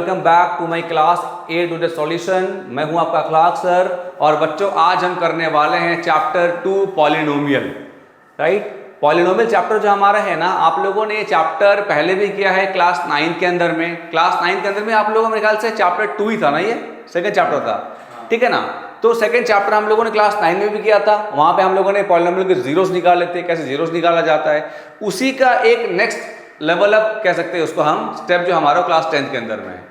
Welcome back to my class A to the solution. मैं हूं आपका अखलाक सर और बच्चों आज हम करने वाले हैं chapter 2 polynomial. Right, polynomial chapter जो हमारा है ना, आप लोगों ने ये चैप्टर पहले भी किया है क्लास 9 के अंदर में। क्लास 9 के अंदर में आप लोगों मेरे ख्याल से चैप्टर 2 ही था ना, ये सेकंड चैप्टर था, ठीक है ना। तो सेकंड चैप्टर हम लोगों ने क्लास 9 में भी किया था। वहां पे हम लोगों ने पॉलिनोमियल के जीरोस निकाले थे, कैसे जीरोस निकाला जाता है, उसी का एक नेक्स्ट लेवल अप कह सकते हैं उसको हम, स्टेप जो हमारा क्लास 10 के अंदर में है,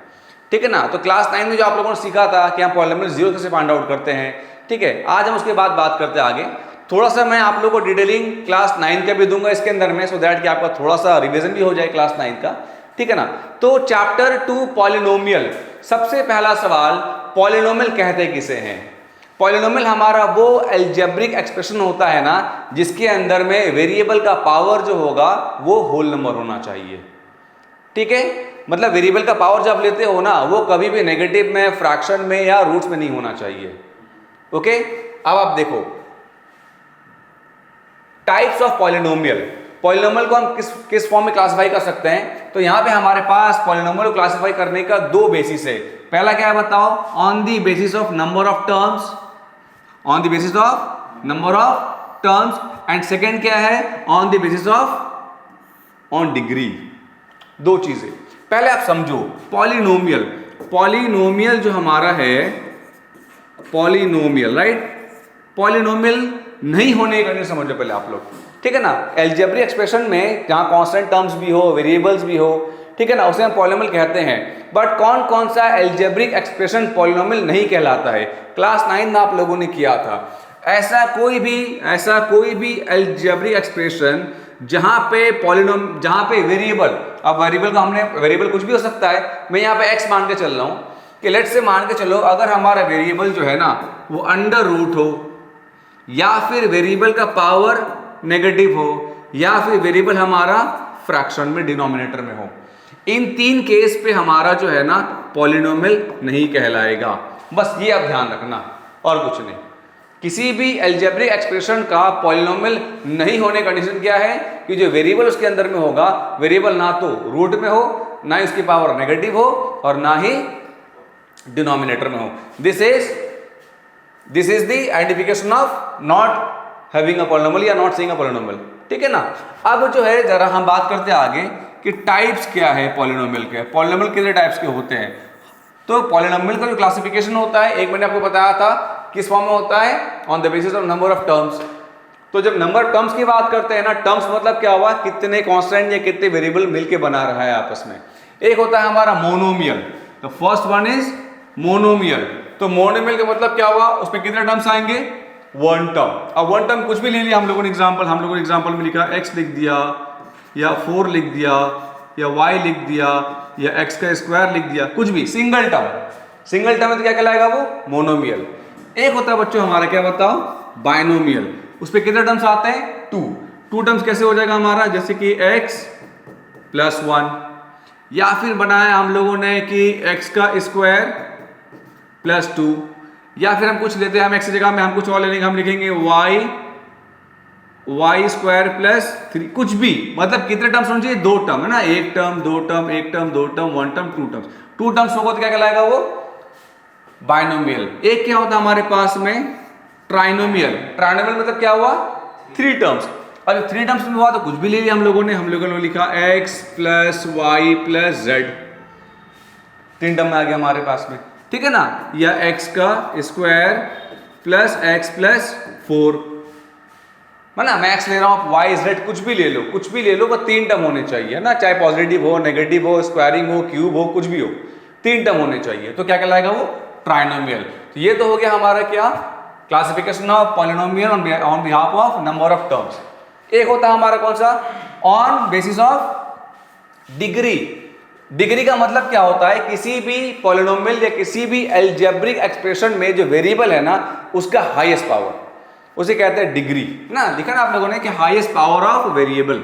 ठीक है ना। तो क्लास 9 में जो आप लोगों ने सीखा था कि हम पॉलिनोमियल जीरो कैसे फाइंड आउट करते हैं, ठीक है। आज हम उसके बाद बात करते हैं आगे। थोड़ा सा मैं आप लोगों को डिटेलिंग क्लास 9 का भी दूंगा इसके अंदर में, सो दैट कि आपका थोड़ा सा रिवीजन भी हो जाए क्लास 9 का, ठीक है ना। तो चैप्टर 2 पॉलिनोमियल, सबसे पहला सवाल, पॉलिनोमियल कहते किसे हैं। पॉलिनोमियल हमारा वो अलजेब्रिक एक्सप्रेशन होता है ना जिसके अंदर में वेरिएबल का पावर जो होगा वो होल नंबर होना चाहिए, ठीक है। मतलब वेरिएबल का पावर जब लेते हो ना, वो कभी भी नेगेटिव में, फ्रैक्शन में या रूट्स में नहीं होना चाहिए, ओके। अब आप देखो टाइप्स ऑफ पॉलिनोमियल। पॉलिनोमियल को हम किस फॉर्म में क्लासिफाई कर सकते हैं, तो यहां पे हमारे पास पॉलिनोमियल को क्लासिफाई करने का दो बेसिस है। पहला क्या है बताओ, on the basis of number of terms, on the basis of number of terms, and second क्या है, on the basis of on degree. दो चीजें पहले आप समझो। पॉलिनोमियल, पॉलिनोमियल जो हमारा है, पॉलिनोमियल, राइट, पॉलिनोमियल नहीं होने की कंडीशन समझ लो पहले आप लोग, ठीक है ना। अलजेब्रिक एक्सप्रेशन में जहां कांस्टेंट टर्म्स भी हो, वेरिएबल्स भी हो, ठीक है ना, उसे हम पॉलिनोमियल कहते हैं। बट कौन कौन सा अलजेब्रिक एक्सप्रेशन पॉलिनोमियल नहीं कहलाता है, क्लास 9 में आप लोगों ने किया था। ऐसा कोई भी अलजेब्रिक एक्सप्रेशन जहां पे वेरिएबल, अब वेरिएबल का हमने, वेरिएबल कुछ भी हो सकता है, मैं यहां पे x मान के चल रहा हूं कि लेट से मान के चलो अगर हमारा वेरिएबल जो है ना वो अंडर रूट हो, या फिर वेरिएबल का पावर नेगेटिव हो, या फिर वेरिएबल हमारा फ्रैक्शन में डिनोमिनेटर में हो, इन तीन केस पे हमारा जो है ना पॉलिनोमियल नहीं कहलाएगा। बस ये आप ध्यान रखना और कुछ नहीं। किसी भी अलजेब्रिक एक्सप्रेशन का पॉलिनोमियल नहीं होने का कंडीशन क्या है कि जो वेरिएबल उसके अंदर में होगा, वेरिएबल ना तो रूट में हो, ना ही उसकी पावर नेगेटिव हो, और ना ही डिनोमिनेटर में हो। This is the identification of not having a polynomial या नॉट सीइंग अ पॉलिनोमियल, ठीक है ना। अब जो है जरा हम बात करते हैं आगे कि टाइप्स क्या है पॉलिनोमियल के, पॉलिनोमियल कितने टाइप्स के होते हैं। तो पॉलिनोमियल का जो क्लासिफिकेशन होता है, एक मैंने आपको बताया था किस फॉर्म में होता है, on the basis of number of terms. तो जब नंबर टर्म्स की बात करते हैं ना, टर्म्स मतलब क्या हुआ, कितने कांस्टेंट या कितने वेरिएबल मिलके बना रहा है आपस में। एक होता है हमारा मोनोमियल, तो फर्स्ट वन इज मोनोमियल। तो मोनोमियल का मतलब क्या हुआ, उसमें कितने टर्म्स आएंगे, वन टर्म। अब वन टर्म कुछ भी ले लिया हम लोगों ने एग्जांपल में लिखा x लिख दिया, या 4 लिख दिया, या y लिख दिया, या x का स्क्वायर लिख दिया, कुछ भी सिंगल टर्म में तो क्या कहलाएगा वो मोनोमियल। एक होता है बच्चों हमारा, क्या बताओ, बाइनोमियल। उस पर कितने टर्म्स आते हैं, टू टर्म्स। कैसे हो जाएगा हमारा, जैसे कि x प्लस 1, या फिर बनाया हम लोगों ने कि x का स्क्वायर प्लस 2, या फिर हम कुछ लेते हैं, हम x की जगह में हम कुछ और लेंगे, हम लिखेंगे y स्क्वायर प्लस 3, कुछ भी। मतलब कितने टर्म्स होने चाहिए, दो टर्म है ना, एक टर्म, दो टर्म, एक टर्म, दो term, one term, two terms होगा तो क्या कहलाएगा वो बाइनोमियल। एक क्या होता है हमारे पास में, ट्राइनोमियल। ट्राइनोमियल मतलब क्या हुआ, 3 टर्म्स। और 3 टर्म्स में हुआ तो कुछ भी ले लिया हम लोगों ने लिखा x plus y plus z, 3 term में आ गया हमारे पास में, ठीक है ना। या x का स्क्वायर प्लस x प्लस 4, है ना, मैं x ले रहा हूं, y z कुछ भी ले लो, बस 3 टर्म होने चाहिए ना, चाहे पॉजिटिव हो, नेगेटिव हो, स्क्वायरिंग हो, क्यूब हो, कुछ भी हो, 3 टर्म होने चाहिए। तो क्या कहलाएगा वो ट्राइनोमियल। तो ये तो हो गया हमारा क्या, classification of polynomial on behalf of number of terms. एक होता है हमारा कौन सा, on basis of degree. Degree का मतलब क्या होता है, किसी भी पॉलिनोमियल या किसी भी अलजेब्रिक एक्सप्रेशन में जो वेरिएबल है ना उसका हाईएस्ट पावर, उसे कहते हैं डिग्री ना। लिखा ना आप लोगों ने कि highest power of variable,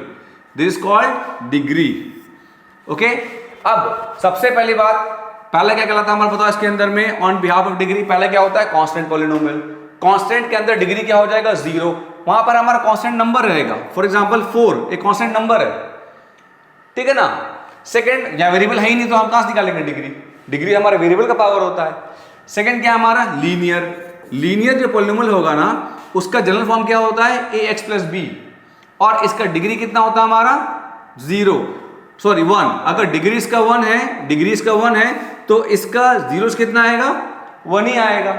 this is called degree, okay. अब सबसे पहली बात, पहला क्या कहलाता है हमारा बताओ इसके अंदर में, ऑन बिहाफ ऑफ डिग्री। पहला क्या होता है, कांस्टेंट पॉलिनोमियल। कांस्टेंट के अंदर डिग्री क्या हो जाएगा, 0। वहां पर हमारा कांस्टेंट नंबर रहेगा, फॉर एग्जांपल 4 एक कांस्टेंट नंबर है, ठीक है ना। सेकंड, या वेरिएबल है ही नहीं तो हम कहां से निकालेंगे डिग्री, डिग्री हमारे वेरिएबल का पावर होता है। सेकंड क्या है हमारा, लीनियर जो पॉलिनोमियल होगा ना उसका जनरल फॉर्म क्या होता है, ए एक्स प्लस बी, और इसका डिग्री कितना होता है हमारा 1। अगर डिग्री इसका 1 है तो इसका जीरो कितना आएगा, 1 ही आएगा,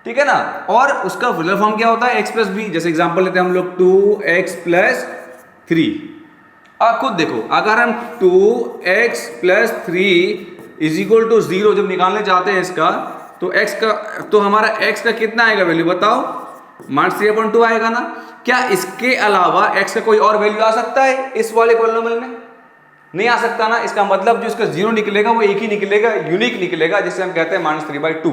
ठीक है ना। और उसका जनरल फॉर्म क्या होता है, एक्स प्लस बी। जैसे एग्जांपल लेते हैं हम लोग 2x प्लस 3। अब खुद देखो, अगर हम 2x plus 3 is equal to 0 जब निकालने चाहते हैं इसका, तो x का, तो हमारा x का कितना आएगा वैल्यू बताओ, -3/2 आएगा ना। क्या इसके अलावा x का कोई और वैल्यू आ सकता है इस वाले पॉलिनोमियल में, नहीं आ सकता ना। इसका मतलब जो इसका 0 निकलेगा वो एक ही निकलेगा, यूनिक निकलेगा, जिसे हम कहते हैं -3/2,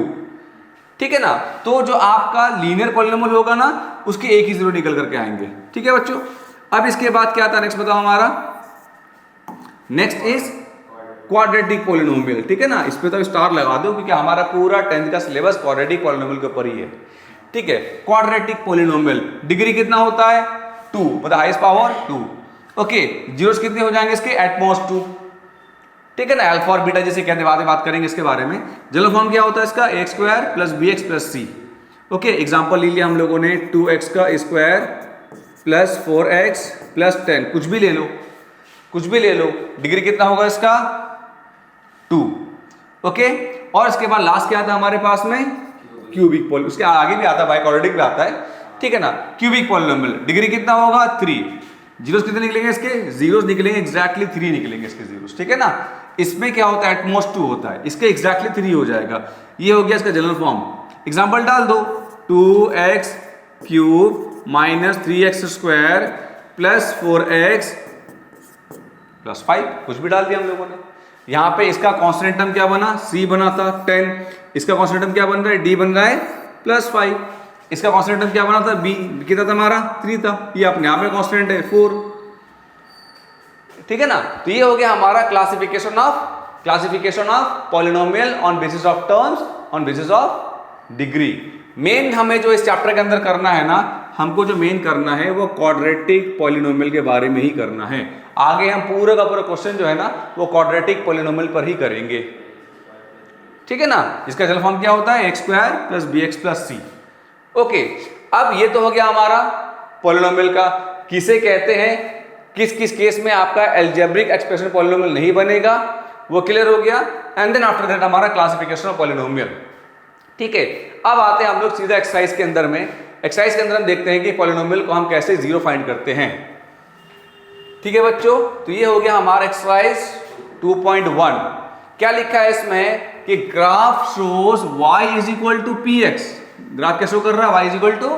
ठीक है ना। तो जो आपका लीनियर पॉलिनोमियल होगा ना उसके एक ही 0 निकल करके आएंगे, ठीक है बच्चों। अब इसके बाद क्या आता है नेक्स्ट बताओ हमारा, नेक्स्ट इज क्वाड्रेटिक पॉलिनोमियल, ठीक है ना। इस पे तो स्टार लगा दो क्योंकि हमारा पूरा 10th का सिलेबस क्वाड्रेटिक पॉलिनोमियल के ऊपर ही है, ठीक है। क्वाड्रेटिक पॉलिनोमियल डिग्री कितना होता है 2, मतलब हाईएस्ट पावर 2, ओके। जीरोस कितने हो जाएंगे इसके, एटमोस्ट 2, ठीक है ना। अल्फा और बीटा जैसे कहते हैं, बात करेंगे इसके बारे में। जनरल फॉर्म क्या होता है इसका, a² plus bx plus c, okay. Example ले लिया हम लोगों ने 2x का स्क्वायर प्लस 4x प्लस 10, कुछ भी ले लो, डिग्री कितना होगा इसका 2, ओके। और इसके बाद लास्ट क्या आता है हमारे पास में, क्यूबिक पॉलिनोमियल, उसके आगे भी आता है, बाइक्वाड्रेटिक भी आता है, ठीक है ना। क्यूबिक पॉलिनोमियल डिग्री कितना होगा 3, जीरोस कितने निकलेंगे इसके, जीरोस निकलेंगे एग्जैक्टली 3 निकलेंगे इसके जीरोस, ठीक है ना। इसमें क्या होता है, एटमोस्ट 2 होता है, इसके एग्जैक्टली 3 हो जाएगा। ये हो गया इसका जनरल फॉर्म। एग्जांपल डाल दो, 2x cube minus 3x square plus 4x plus 5, कुछ भी डाल दिया हम लोगों ने। यहां पे इसका कांस्टेंट टर्म क्या बना, c बना था 10, इसका कांस्टेंट टर्म क्या बन रहा है, d बन रहा है प्लस 5, इसका कांस्टेंट टर्म क्या बना था, b कितना था हमारा 3 था, ये अपने आप में कांस्टेंट है 4, ठीक है ना। तो ये हो गया हमारा classification of polynomial on basis of terms, on basis of degree. Main हमें जो इस चैप्टर के अंदर करना है ना, हमको जो मेन करना है वो क्वाड्रेटिक पॉलिनोमियल के बारे में ही करना है। आगे हम पूरा का पूरा क्वेश्चन जो है ना वो क्वाड्रेटिक पॉलिनोमियल पर ही करेंगे, ठीक है ना। इसका जनरल फॉर्म क्या होता है, x² plus bx plus c, okay. अब ये तो हो गया हमारा पॉलिनोमियल का, किसे कहते हैं, किस किस केस में आपका एल्जेब्रिक एक्सप्रेशन पॉलिनोमियल नहीं बनेगा, वो क्लियर हो गया। एंड देन आफ्टर दैट हमारा क्लासिफिकेशन ऑफ पॉलिनोमियल, ठीक है। अब आते हैं हम लोग सीधा एक्सरसाइज के अंदर में। एक्सरसाइज के अंदर हम देखते हैं कि पॉलिनोमियल को हम कैसे जीरो फाइंड करते हैं, ठीक है बच्चों। तो ये हो गया हमारा एक्सरसाइज 2.1। क्या लिखा है इसमें कि graph shows y is equal to px, graph क्या शो कर रहा है, y is equal to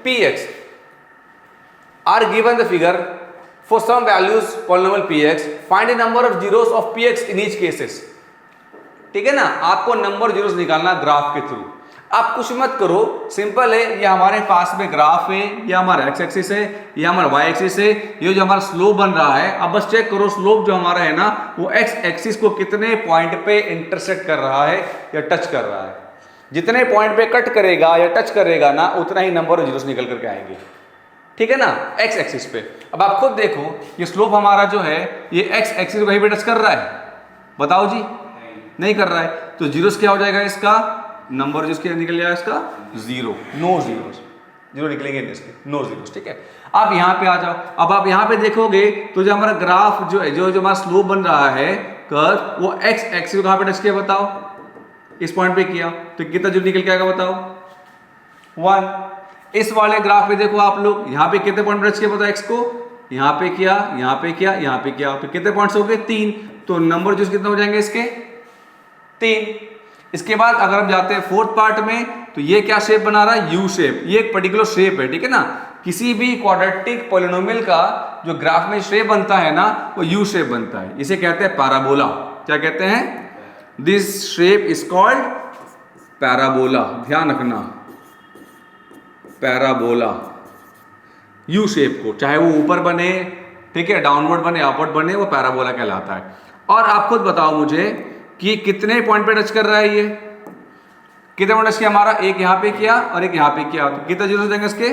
px, are given the figure for some values polynomial px, find the number of zeros ऑफ px इन ईच केसेस, ठीक है ना। आपको number zeros निकालना ग्राफ के थ्रू। आप कुछ मत करो, सिंपल है, ये हमारे पास में ग्राफ है, ये हमारा x एक्सिस है, ये हमारा y एक्सिस है, ये जो हमारा स्लोप बन रहा है। अब बस चेक करो स्लोप जो हमारा है ना वो x एक्सिस को कितने पॉइंट पे इंटरसेक्ट कर रहा है या टच कर रहा है। जितने पॉइंट पे कट करेगा या टच करेगा ना उतना ही नंबर जीरोस निकल करके आएंगे, ठीक है ना, x एक्सिस पे। अब आप खुद देखो ये स्लोप हमारा जो है ये x एक्सिस को कहीं पे टच कर रहा है, बताओ जी, नहीं कर रहा है। तो जीरोस क्या हो जाएगा इसका, नंबर जिसके निकल जाएगा इसका 0, नो जीरोस, जीरो निकलेंगे इसके, नो जीरोस, ठीक है। आप यहाँ पे आ जाओ। अब आप यहाँ पे देखोगे तो जो हमारा ग्राफ जो है, जो हमारा स्लोप बन रहा है कर्व, वो x एक्सिस को कहाँ पे टच किया बताओ, इस पॉइंट पे किया, तो कितना जीरो निकल के आएगा बताओ 1। इस वाले ग्राफ पे देखो आप लोग, यहाँ पे कितने पॉइंट टच किया बताओ x को, यहाँ पे किया, यहाँ पे किया, यहाँ पे किया, तो कितने पॉइंट्स हो गए 3, तो नंबर जो कितने हो जाएंगे इसके 3। इसके बाद अगर हम जाते हैं फोर्थ पार्ट में, तो ये क्या शेप बना रहा है, यू शेप, ये एक पर्टिकुलर शेप है, ठीक है ना। किसी भी क्वाड्रेटिक पॉलिनोमियल का जो ग्राफ में शेप बनता है ना वो यू शेप बनता है, इसे कहते हैं पैराबोला। क्या कहते हैं, this shape is called parabola, ध्यान रखना, पैराबोला, यू शेप को, चाहे वो ऊपर बने, ठीक है, डाउनवर्ड बने, अपवर्ड बने, वो पैराबोला कहलाता है। और आप खुद बताओ मुझे कि कितने पॉइंट पे टच कर रहा है, ये कितने पॉइंट टच किया हमारा, एक यहाँ पे किया और एक यहाँ पे किया, तो कितने जीरो देंगे इसके,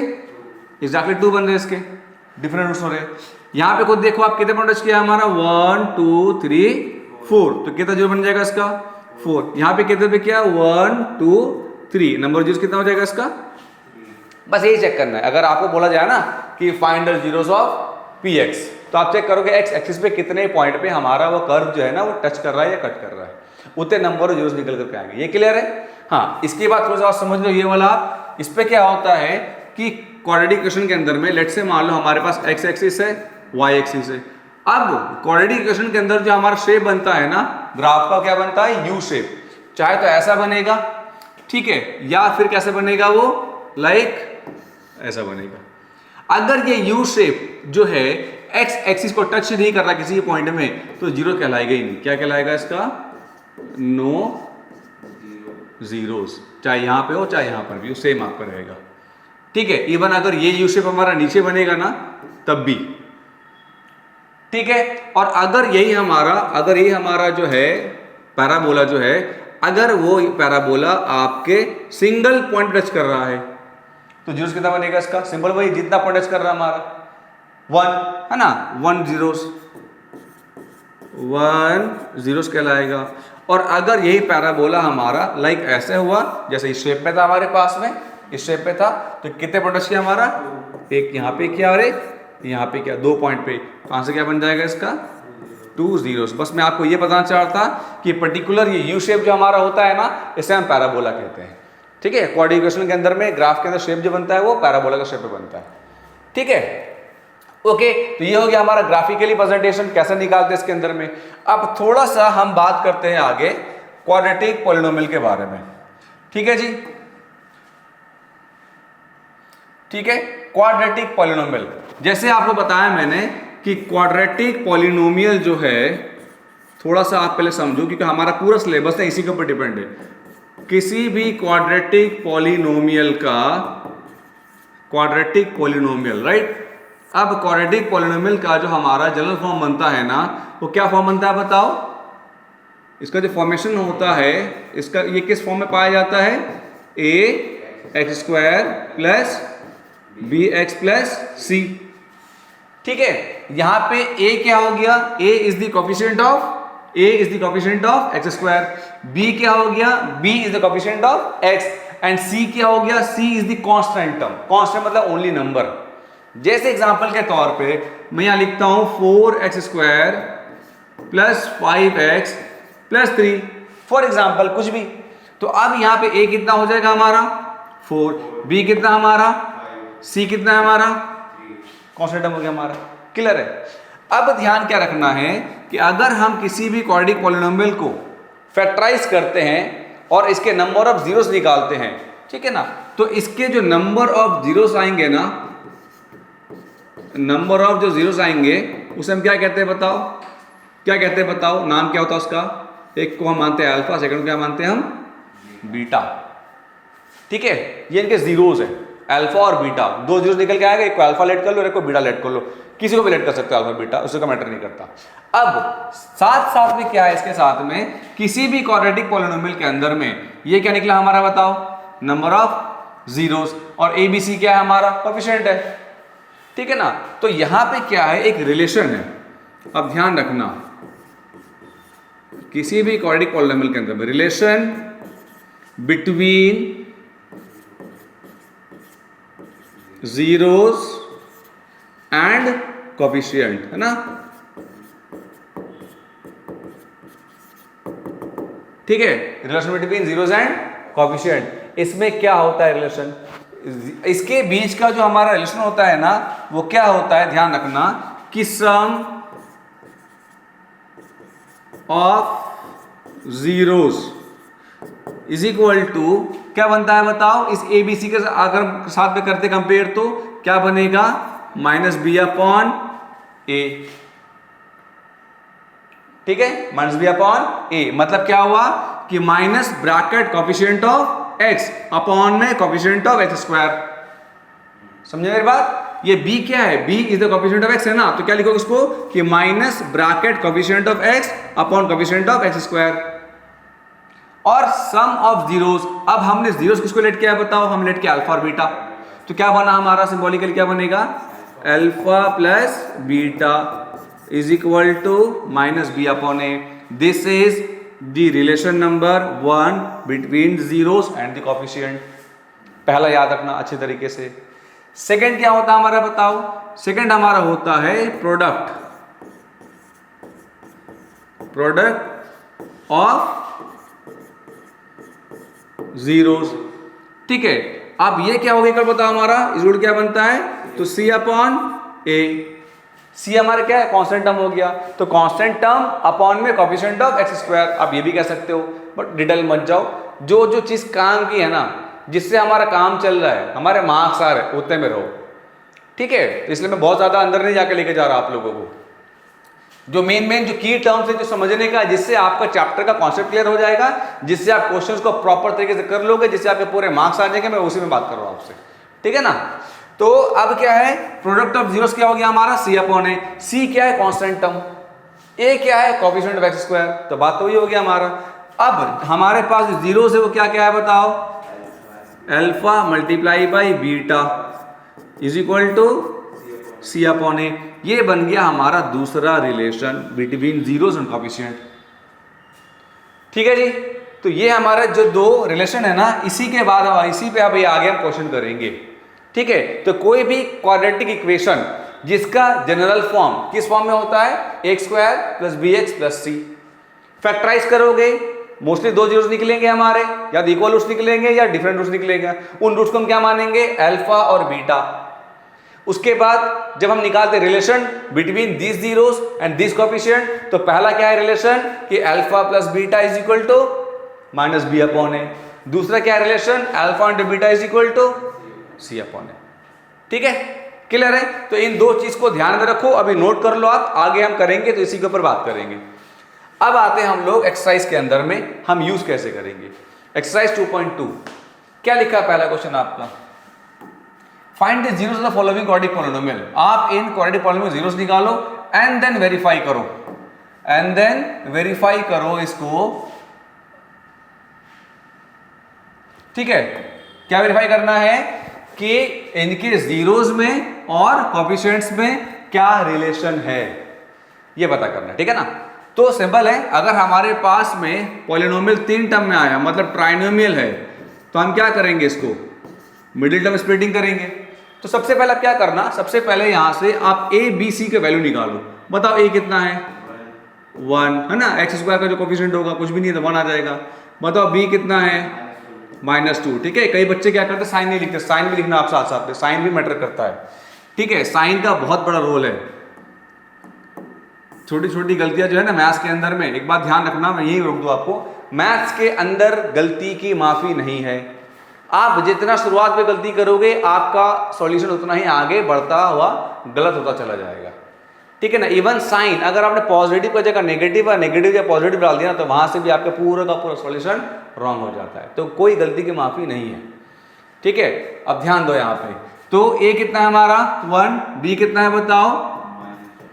एग्जैक्टली 2 बन रहे इसके, डिफरेंट रूट्स हो रहे। यहाँ पे खुद देखो आप कितने पॉइंट टच किया हमारा, 1 2 3 4, तो कितना जीरो बन जाएगा इसका, 4, यहाँ पे कितने पे क्या 1 2 3, नंबर जीरोस कितना हो जाएगा इसका? बस यही चेक करना है। अगर आपको बोला जाए ना कि find the zeros of P x, तो आप चेक करोगे एक्स एक्सिस पे कितने पॉइंट पे हमारा वो कर्व जो है ना वो टच कर रहा है या कट कर रहा है, उतने नंबर और जीरोस निकल करके आएंगे। ये क्लियर है? हाँ, इसके बाद थोड़ा सा समझ लो ये वाला। इस पे क्या होता है कि क्वाड्रेटिक इक्वेशन के अंदर में लेट से मान लो हमारे पास एक्स एक्सिस है, वाई एक्सिस है। अब क्वाड्रेटिक इक्वेशन के अंदर जो हमारा शेप बनता है ना ग्राफ का, क्या बनता है? U shape. चाहे तो ऐसा बनेगा, ठीक है, या फिर कैसे बनेगा वो, लाइक ऐसा बनेगा। अगर ये यू शेप जो है एक्स एक्सिस को टच नहीं कर रहा किसी पॉइंट में, तो जीरो कहलाएगा ही नहीं। क्या कहलाएगा इसका? No zeros. चाहे यहां पे हो चाहे यहां पर भी हो, सेम आपका रहेगा, ठीक है। इवन अगर ये यू शेप हमारा नीचे बनेगा ना तब भी, ठीक है। और अगर यही हमारा जो है पैराबोला जो है, अगर वो पैराबोला आपके सिंगल पॉइंट टच कर रहा है तो जीरोस कितना बनेगा इसका? सिंपल वही, जितना पॉइंट टच कर रहा है हमारा 1 है ना, 1 जीरोस कहलाएगा। और अगर यही पैराबोला हमारा लाइक ऐसे हुआ, जैसे इस शेप में था हमारे पास में, इस शेप में था, तो कितने पॉइंट टच किया हमारा? एक यहाँ पे किया और एक यहाँ पे किया, 2 पॉइंट पे। कहां से क्या बन जाएगा इसका? 2 जीरोस। बस मैं आपको ये बताना चाहता कि पर्टिकुलर ये यू शेप जो हमारा होता है ना, इसे हम पैराबोला कहते हैं, ठीक है। क्वाड्रेटिक इक्वेशन के अंदर में ग्राफ के अंदर शेप जो बनता है वो पैराबोला का शेप में बनता है, ठीक है। ओके, तो ये हो गया हमारा ग्राफिकली प्रेजेंटेशन, कैसे निकालते हैं इसके अंदर में। अब थोड़ा सा हम बात करते हैं आगे क्वाड्रेटिक पॉलिनोमियल के बारे में, ठीक है जी, ठीक है। क्वाड्रेटिक पॉलिनोमियल, जैसे आपको बताया मैंने कि क्वाड्रेटिक पॉलिनोमियल जो है, थोड़ा सा आप पहले समझो क्योंकि हमारा पूरा सिलेबस है इसी के ऊपर डिपेंड है। किसी भी क्वाड्रेटिक पॉलिनोमियल का, क्वाड्रेटिक पॉलिनोमियल, राइट। अब क्वाड्रेटिक पॉलिनोमियल का जो हमारा जनरल फॉर्म बनता है ना, वो क्या फॉर्म बनता है बताओ? इसका जो फॉर्मेशन होता है, इसका ये किस फॉर्म में पाया जाता है? ax² plus bx plus c, ठीक है। यहां पे a क्या हो गया? a is the coefficient of x², b क्या हो गया? b is the coefficient of x, and c क्या हो गया? c is the constant term. Constant मतलब ओनली नंबर। जैसे एग्जांपल के तौर पे मैं यहां लिखता हूं 4x² plus 5x plus 3, for example कुछ भी। तो अब यहां पे a कितना हो जाएगा हमारा? 4, b कितना हमारा? c कितना है हमारा? कांस्टेंट टर्म हो गया हमारा, क्लियर है। अब ध्यान क्या रखना है कि अगर हम किसी भी क्वाड्रेटिक पॉलिनोमियल को फैक्टराइज करते हैं और इसके नंबर ऑफ जीरोस निकालते हैं, ठीक है ना, तो इसके जो नंबर ऑफ जीरोस आएंगे ना, नंबर ऑफ जो जीरोस आएंगे उसे हम क्या कहते हैं बताओ? क्या कहते हैं बताओ? नाम क्या होता है उसका? एक को हम मानते हैं अल्फा, सेकंड को क्या मानते हैं हम? बीटा, ठीक है। ये इनके जीरोस है, अल्फा और बीटा। 2 जीरोस निकल के आएगा, एक को अल्फा लेट कर लो, एक को बीटा लेट कर लो, किसी को भी लेट कर सकते हो अल्फा बीटा, उसका मैटर नहीं करता। अब साथ में क्या है, इसके साथ में किसी भी क्वाड्रेटिक पॉलिनोमियल के अंदर में ये क्या निकला हमारा बताओ? नंबर ऑफ जीरोस, और एबीसी क्या है हमारा? कोफिशिएंट है, ठीक है ना। तो यहां पे क्या है? एक रिलेशन है। अब ध्यान रखना, किसी भी क्वाड्रेटिक पॉलिनोमियल के अंदर में relation between zeros and coefficient, है ना, ठीक है। Relation between zeros and coefficient, इसमें क्या होता है रिलेशन? इसके बीच का जो हमारा रिलेशन होता है ना, वो क्या होता है? ध्यान रखना कि sum of zeros is equal to क्या बनता है बताओ? इस ए बी सी के अगर साथ में करते कंपेयर तो क्या बनेगा? माइनस बी अपॉन ए, ठीक है, माइनस बी अपॉन ए। मतलब क्या हुआ कि minus bracket coefficient of x upon में कोफिशिएंट ऑफ x²। समझे मेरी बात? ये b क्या है? b is the coefficient of x है ना, तो क्या लिखोगे उसको कि minus bracket coefficient of x upon coefficient of x²। और सम ऑफ जीरोस, अब हमने जीरोस किसको लेट किया है बताओ? हम लेट किया अल्फा और बीटा, तो क्या बना हमारा? सिंबॉलिकली क्या बनेगा? Alpha plus beta is equal to minus B upon a. This is the relation number 1 between zeros and the coefficient. पहला याद रखना अच्छे तरीके से। सेकंड क्या होता है हमारा बताओ? सेकंड हमारा होता है प्रोडक्ट ऑफ जीरोस। ठीक है, अब ये क्या हो गया कल बताओ? हमारा इस रूल क्या बनता है? तो सी अपॉन ए। सी हमारा क्या है? कांस्टेंट टर्म हो गया, तो कांस्टेंट टर्म अपॉन में कोफिशिएंट ऑफ एक्स स्क्वायर। आप ये भी कह सकते हो, बट डिटेल मत जाओ। जो जो चीज काम की है ना, जिससे हमारा काम चल रहा है, हमारे मार्क्स आ रहे, उतने में रहो। ठीक है, तो इसलिए मैं बहुत ज्यादा अंदर नहीं जाके लेके जा रहा आप लोगों को। जो मेन जो की टर्म्स है जो समझने का, जिससे आपका चैप्टर का कॉन्सेप्ट क्लियर हो जाएगा, जिससे आप क्वेश्चंस को प्रॉपर तरीके से कर लोगे, जिससे आपके पूरे मार्क्स आ जाएंगे, मैं उसी में बात कर रहा हूं आपसे। ठीक है ना? तो अब क्या है? प्रोडक्ट ऑफ जीरोस क्या हो गया हमारा? सी अपॉन ए। सी क्या है? Constant term. ए क्या है? Coefficient of x square. तो बात तो ये हो गया हमारा। अब हमारे पास जीरोस है, वो क्या क्या है बताओ? Alpha multiply by beta is equal to C upon A. ये बन गया हमारा दूसरा relation between zeros and coefficient. ठीक है जी, तो ये हमारा जो दो रिलेशन है ना, इसी के बाद इसी पे अब ये आगे हम क्वेश्चन करेंगे। ठीक है, तो कोई भी क्वाड्रेटिक इक्वेशन जिसका जनरल फॉर्म किस फॉर्म में होता है? X square plus B x plus C. Factorise करोगे, मोस्टली दो जीरोस निकलेंगे हमारे, या तो इक्वल रूट्स निकलेंगे या डिफरेंट रूट्स निकलेंगे। उन रूट्स को हम क्या मानेंगे? अल्फा और बीटा। उसके बाद जब हम निकालते relation between this zeros and this coefficient, तो पहला क्या है रिलेशन कि alpha plus beta is equal to minus B upon A. दूसरा क्या है relation? Alpha into beta is equal to C upon A. ठीक है, क्लियर है? तो इन दो चीज को ध्यान में रखो, अभी नोट कर लो आप, आगे हम करेंगे तो इसी के ऊपर बात करेंगे। अब आते हैं हम लोग एक्सरसाइज के अंदर में, हम यूज कैसे करेंगे। एक्सरसाइज 2.2 क्या लिखा है? पहला क्वेश्चन आपका, find the zeros of the following quadratic polynomial. आप इन क्वाड्रेटिक पॉलिनोमियल जीरोस निकालो एंड देन वेरीफाई करो, इसको। ठीक है, क्या वेरीफाई करना है कि इनके जीरोस में और कोफिशिएंट्स में क्या रिलेशन है, ये पता करना है। ठीक है ना? तो सिंपल है, अगर हमारे पास में पॉलिनोमियल 3 टर्म में आया, मतलब ट्राइनोमियल है, तो हम क्या करेंगे? इसको मिडिल टर्म स्प्लिटिंग करेंगे। तो सबसे पहले क्या करना? सबसे पहले यहां से आप ए बी सी के वैल्यू निकालो। बताओ ए कितना है? 1 है ना? एक्स स्क्वायर का जो कोफिशिएंट होगा कुछ भी नहीं है तो 1 आ जाएगा। बताओ बी कितना है? -2। ठीक है, कई बच्चे क्या करते हैं? साइन नहीं लिखते। साइन भी लिखना आप साथ साथ में, साइन भी मैटर करता है। ठीक है, साइन का बहुत बड़ा रोल है। छोटी छोटी गलतियां जो है ना मैथ्स के अंदर में, एक बात ध्यान रखना, मैं यही रोक दूं आपको, मैथ्स के अंदर गलती की माफी नहीं है। आप जितना शुरुआत में गलती करोगे, आपका सॉल्यूशन उतना ही आगे बढ़ता हुआ गलत होता चला जाएगा। ठीक है ना? इवन साइन, अगर आपने पॉजिटिव की जगह नेगेटिव या नेगेटिव या पॉजिटिव डाल दिया ना, तो वहां से भी आपका पूरा का पूरा सॉल्यूशन रॉन्ग हो जाता है। तो कोई गलती की माफी नहीं है। ठीक है, अब ध्यान दो यहाँ पे। तो ए कितना है हमारा? 1, बी कितना है बताओ?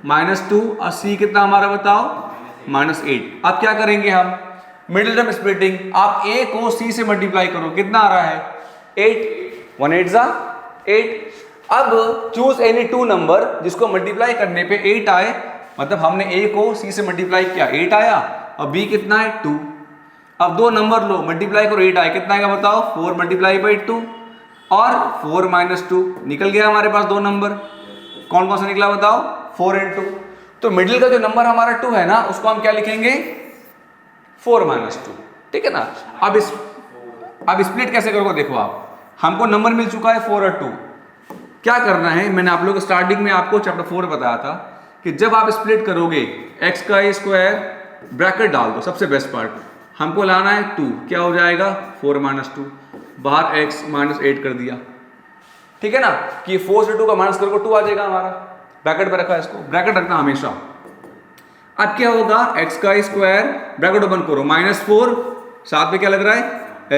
-2, और सी कितना हमारा बताओ? -8। अब क्या करेंगे हम? Middle term splitting. आप ए को सी से मल्टीप्लाई करो, कितना आ रहा है? 8, 1 8 जा 8। अब चूज एनी 2 नंबर जिसको मल्टीप्लाई करने पे 8 आए, मतलब हमने ए को सी से मल्टीप्लाई किया, 8 आया, और बी कितना है? 2। अब 2 नंबर लो, मल्टीप्लाई करो, 8 आए, कितना आएगा बताओ? 4 मल्टीप्लाई बाई 2 और 4 -2 निकल गया हमारे पास 2 नंबर। कौन कौन सा निकला बताओ? 4 और 2। तो मिडिल का जो नंबर हमारा 2 है ना, उसको हम क्या लिखेंगे? 4 -2। ठीक है ना? अब स्प्लिट कैसे करोगे? देखो आप, हमको नंबर मिल चुका है 4 और 2। क्या करना है? मैंने आप लोग स्टार्टिंग में आपको चैप्टर 4 बताया था कि जब आप स्प्लिट करोगे, एक्स का स्क्वायर ब्रैकेट डाल दो, सबसे बेस्ट पार्ट। हमको लाना है 2, क्या हो जाएगा? 4 -2, बाहर x -8 कर दिया। ठीक है ना? कि 4 से 2 का माइनस करोगे 2 आ जाएगा हमारा। ब्रैकेट पे रखा है, इसको ब्रैकेट रखना हमेशा। अब क्या होगा? एक्स का स्क्वायर ब्रैकेट ओपन करो, -4, साथ में क्या लग रहा है?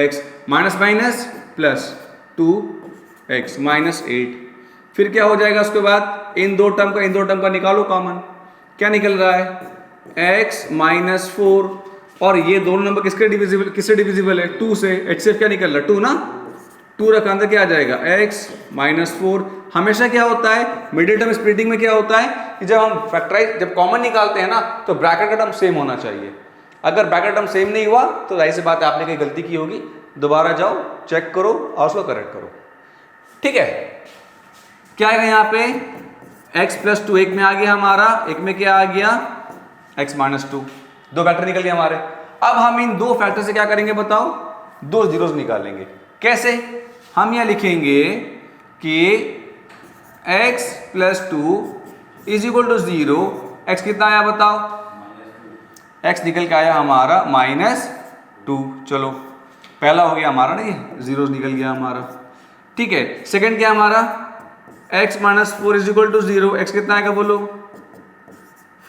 x, minus minus plus 2x -8। फिर क्या हो जाएगा उसके बाद? इन दो टर्म का निकालो कॉमन, क्या निकल रहा है? x -4, और ये दोनों नंबर किससे डिविजिबल है? 2 से। HCF क्या निकल रहा है? 2 ना? 2 रखा, अंदर क्या आ जाएगा? x -4। हमेशा क्या होता है मिडिल टर्म स्प्लिटिंग में? क्या होता है कि जब हम फैक्टराइज, जब कॉमन निकालते हैं ना, तो ब्रैकेट का टर्म सेम होना चाहिए। अगर ब्रैकेट टर्म सेम नहीं हुआ तो जाहिर सी बात है आपने कहीं गलती की होगी, दोबारा जाओ चेक करो और उसको करेक्ट करो। ठीक है, क्या है यहाँ पे x प्लस 2 एक में आ गया हमारा, एक में क्या आ गया x माइनस 2, दो फैक्टर निकल गए हमारे। अब हम इन दो फैक्टर से क्या करेंगे बताओ, दो जीरोस निकालेंगे। कैसे, हम यहां लिखेंगे कि x plus 2 is equal to 0, x कितना आया बताओ, x निकल के आया हमारा माइनस 2। चलो पहला हो गया हमारा, नहीं जीरोस निकल गया हमारा। ठीक है, सेकंड क्या हमारा x minus 4 is equal to 0, x कितना आएगा बोलो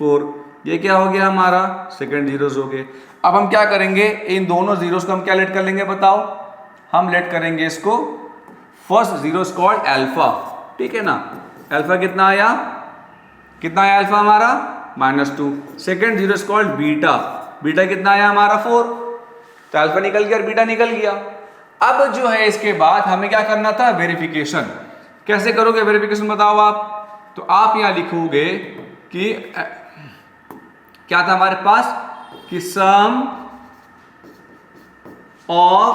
4, ये क्या हो गया हमारा सेकंड जीरोस हो गए। अब हम क्या करेंगे, इन दोनों जीरोस को हम क्या लेट कर लेंगे बताओ, हम लेट करेंगे इसको फर्स्ट जीरो कॉल्ड अल्फा। ठीक है ना, अल्फा कितना आया, कितना आया अल्फा हमारा -2। Second zero called beta, beta कितना आया हमारा 4, तो अल्फा निकल गया और बीटा निकल गया। अब जो है इसके बाद हमें क्या करना था, वेरिफिकेशन। कैसे करोगे वेरिफिकेशन बताओ आप, तो आप यहां लिखोगे कि क्या था हमारे पास कि sum of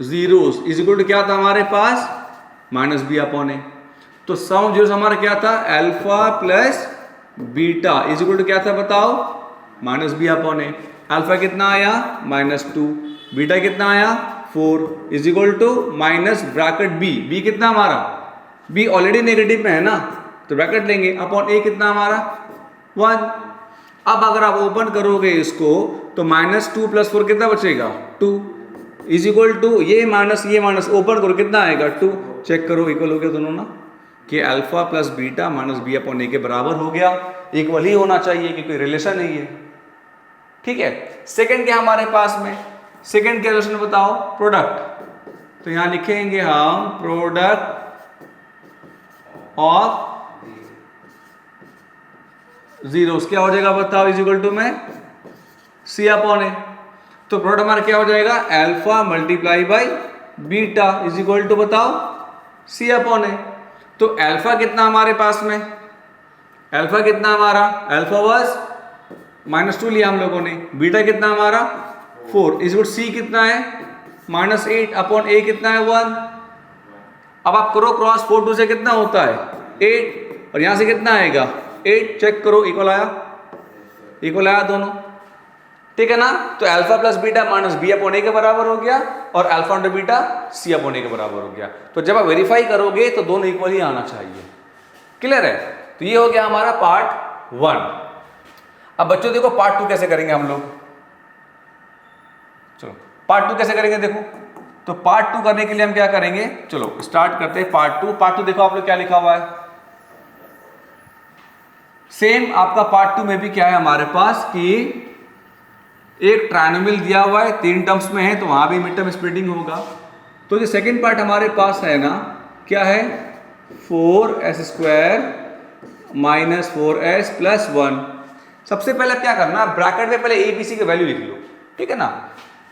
zeros is equal to क्या था हमारे पास -b अपॉन a। तो सम जीरोस हमारा क्या था alpha plus beta is equal to क्या था बताओ -b अपॉन a। अल्फा कितना आया -2, बीटा कितना आया 4 is equal to minus bracket b कितना हमारा, b ऑलरेडी नेगेटिव में है ना, तो ब्रैकेट लेंगे अपॉन a कितना हमारा 1। अब अगर आप ओपन करोगे इसको तो -2 + 4 कितना बचेगा 2 इज इक्वल टू ये माइनस ओपन करो कितना आएगा 2। चेक करो इक्वल हो गया दोनों ना, कि alpha plus beta -b upon a के बराबर हो गया, इक्वल ही होना चाहिए क्योंकि रिलेशन है ये। ठीक है, सेकंड क्या हमारे पास में, सेकंड क्या रिलेशन बताओ प्रोडक्ट, तो यहां लिखेंगे हम प्रोडक्ट ऑफ जीरोस क्या हो जाएगा बताओ इज इक्वल टू में c अपॉन a। तो प्रोडक्ट हमारा क्या हो जाएगा alpha multiply by beta is equal to बताओ c अपॉन a। तो अल्फा कितना हमारे पास में, अल्फा कितना हमारा, अल्फा वाज -2 लिया हम लोगों ने, बीटा कितना हमारा 4 इज इक्वल c कितना है -8 अपॉन a कितना है 1। अब आप करो क्रॉस 4 2 से कितना होता है 8 और यहां से कितना आएगा 8। चेक करो इक्वल आया, इक्वल आया दोनों। ठीक है ना, तो alpha plus beta -b upon a के बराबर हो गया और alpha into beta c upon a के बराबर हो गया। तो जब आप वेरीफाई करोगे तो दोनों इक्वल ही आना चाहिए। क्लियर है, तो ये हो गया हमारा पार्ट 1। अब बच्चों देखो पार्ट 2 कैसे करेंगे हम लोग, चलो पार्ट 2 कैसे करेंगे देखो। तो पार्ट 2 करने के लिए हम क्या करेंगे, चलो स्टार्ट करते हैं पार्ट 2। पार्ट 2 देखो आप लोग क्या लिखा हुआ है, सेम आपका पार्ट 2 में भी क्या है हमारे पास कि एक ट्रायनोमियल दिया हुआ है, 3 टर्म्स में है, तो वहां भी मिड टर्म स्प्लिटिंग होगा। तो जो सेकंड पार्ट हमारे पास है ना, क्या है 4s² - 4s + 1। सबसे पहले क्या करना, ब्रैकेट में पहले a b c की वैल्यू लिख लो। ठीक है ना,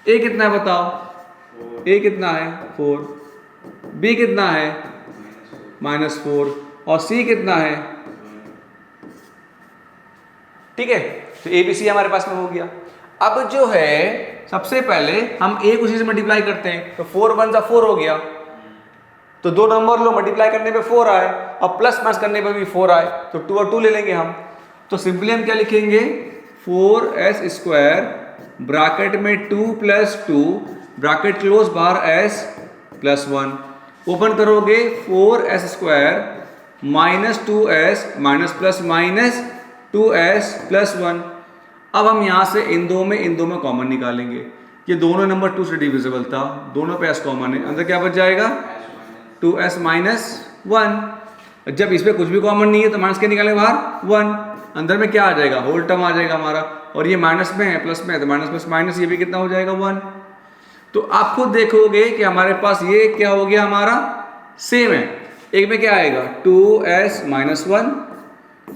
a कितना है बताओ, a कितना है 4, b कितना है -4 और c कितना है। ठीक है, तो a b c हमारे पास में हो गया। अब जो है सबसे पहले हम a को c से मल्टीप्लाई करते हैं, तो 4 1 4 हो गया, तो दो नंबर लो मल्टीप्लाई करने पे 4 आए और प्लस माइनस करने पे भी 4 आए, तो 2 और 2 ले लेंगे हम। तो सिंपली हम क्या लिखेंगे 4s² ब्रैकेट में 2 + 2 ब्रैकेट क्लोज बार s + 1 ओपन करोगे 4s² - 2s - 2s + 1। अब हम यहां से इन दो में कॉमन निकालेंगे, ये दोनों नंबर 2 से डिविजिबल था, दोनों पे s कॉमन है, अंदर क्या बच जाएगा 2s - 1। जब इसमें कुछ भी कॉमन नहीं है तो माइनस के निकालेंगे बाहर 1, अंदर में क्या आ जाएगा होल टर्म आ जाएगा हमारा, और ये माइनस में है प्लस में है तो माइनस प्लस माइनस ये भी कितना हो जाएगा 1। तो आप खुद देखोगे कि हमारे पास ये क्या हो गया हमारा सेम है, एक में क्या आएगा 2s - 1